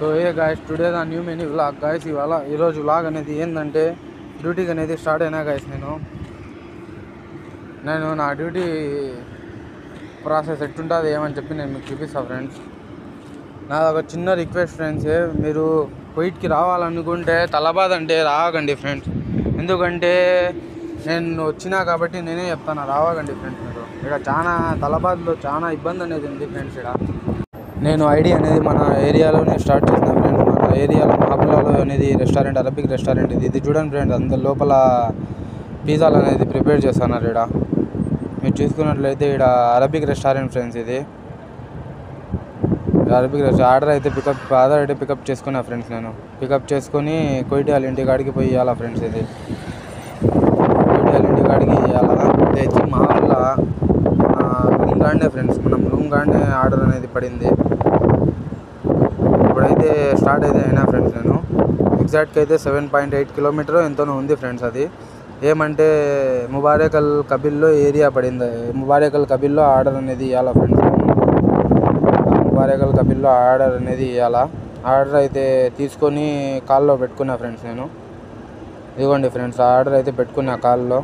So guys today the new many vlog guys. ఈరోజు vlog అనేది ఏంటంటే డ్యూటీకి అనేది స్టార్ట్ అయినా గాయస్. నేను నా డ్యూటీ ప్రాసెస్ ఎట్టుంటుంది ఏమని చెప్పి నేను మీకు చూపిస్తాను ఫ్రెండ్స్. నాది ఒక చిన్న రిక్వెస్ట్ ఫ్రెండ్స్, మీరు కువైట్కి రావాలనుకుంటే తలబాద్ అంటే రావకండి ఫ్రెండ్స్. ఎందుకంటే నేను వచ్చినా కాబట్టి నేనే చెప్తాను, రావకండి ఫ్రెండ్స్. మీరు ఇక్కడ చాలా తలబాద్లో చాలా ఇబ్బంది అనేది ఉంది ఫ్రెండ్స్. ఇక్కడ నేను ఐడి అనేది మన ఏరియాలోనే స్టార్ట్ చేసిన ఫ్రెండ్స్. మన ఏరియాలో మహాబులాలో అనేది రెస్టారెంట్, అరబిక్ రెస్టారెంట్ ఇది చూడండి ఫ్రెండ్స్. అందరి లోపల పిజ్జాలు అనేది ప్రిపేర్ చేస్తున్నారు. ఇక్కడ మీరు చూసుకున్నట్లయితే ఇక్కడ అరబిక్ రెస్టారెంట్ ఫ్రెండ్స్. ఇది అరబిక్ ఆర్డర్ అయితే పికప్ చేసుకున్నా ఫ్రెండ్స్. నేను పికప్ చేసుకొని కొయిటి వాళ్ళ ఇంటికాడికి పోయి ఇవ్వాలా ఫ్రెండ్స్. ఇది కొయిటి వాళ్ళ ఇంటికాడికి ఇవ్వాలా. ఇది మామూలుగా రూమ్ గానే ఫ్రెండ్స్, మనం రూమ్ గానే ఆర్డర్ అనేది పడింది. ఇప్పుడైతే స్టార్ట్ అయితే అయినా ఫ్రెండ్స్. నేను ఎగ్జాక్ట్గా అయితే 7.8 కిలోమీటర్ ఎంతోనో ఉంది ఫ్రెండ్స్. అది ఏమంటే ముబారక్ అల్ కబీల్లో ఏరియా పడింది. ముబారక్ అల్ కబీల్లో ఆర్డర్ అనేది ఇవ్వాలా ఫ్రెండ్స్. ముబారక్ అల్ కబీల్లో ఆర్డర్ అనేది ఇవ్వాలా. ఆర్డర్ అయితే తీసుకొని కాల్లో పెట్టుకున్నా ఫ్రెండ్స్. నేను ఇదిగోండి ఫ్రెండ్స్, ఆర్డర్ అయితే పెట్టుకున్నా కాల్లో.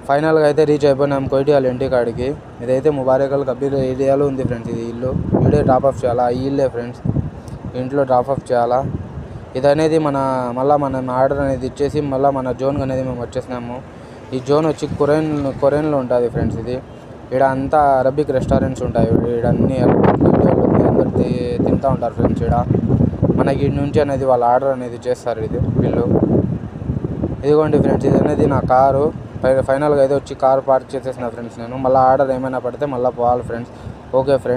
ఫైనల్గా అయితే రీచ్ అయిపోయినాం కొయిటి వాళ్ళ ఇంటికాడికి. ఇదైతే ముబారక్ అల్ కబీర్ ఏరియాలో ఉంది ఫ్రెండ్స్. ఇది ఇల్లు వీడియో డ్రాప్ ఆఫ్ చేయాలా, ఈ ఇల్లే ఫ్రెండ్స్. ఇంట్లో డ్రాప్ ఆఫ్ చేయాలా. ఇది అనేది మనం ఆర్డర్ అనేది ఇచ్చేసి మళ్ళీ మన జోన్ అనేది మేము వచ్చేసినాము. ఈ జోన్ వచ్చి కొరియన్లో ఉంటుంది ఫ్రెండ్స్. ఇది ఇక్కడ అంతా అరబిక్ రెస్టారెంట్స్ ఉంటాయి. ఇక్కడ అన్ని అందరు తింటూ ఉంటారు ఫ్రెండ్స్. ఇక్కడ మనకి ఇటు నుంచి అనేది వాళ్ళ ఆర్డర్ అనేది చేస్తారు. ఇది వీళ్ళు ఇదిగోండి ఫ్రెండ్స్, ఇది అనేది నా కారు. ఫైనల్గా అయితే వచ్చి కారు పార్క్ చేసేసిన ఫ్రెండ్స్. నేను మళ్ళీ ఆర్డర్ ఏమైనా పడితే మళ్ళీ పోవాలి ఫ్రెండ్స్. Okay friends.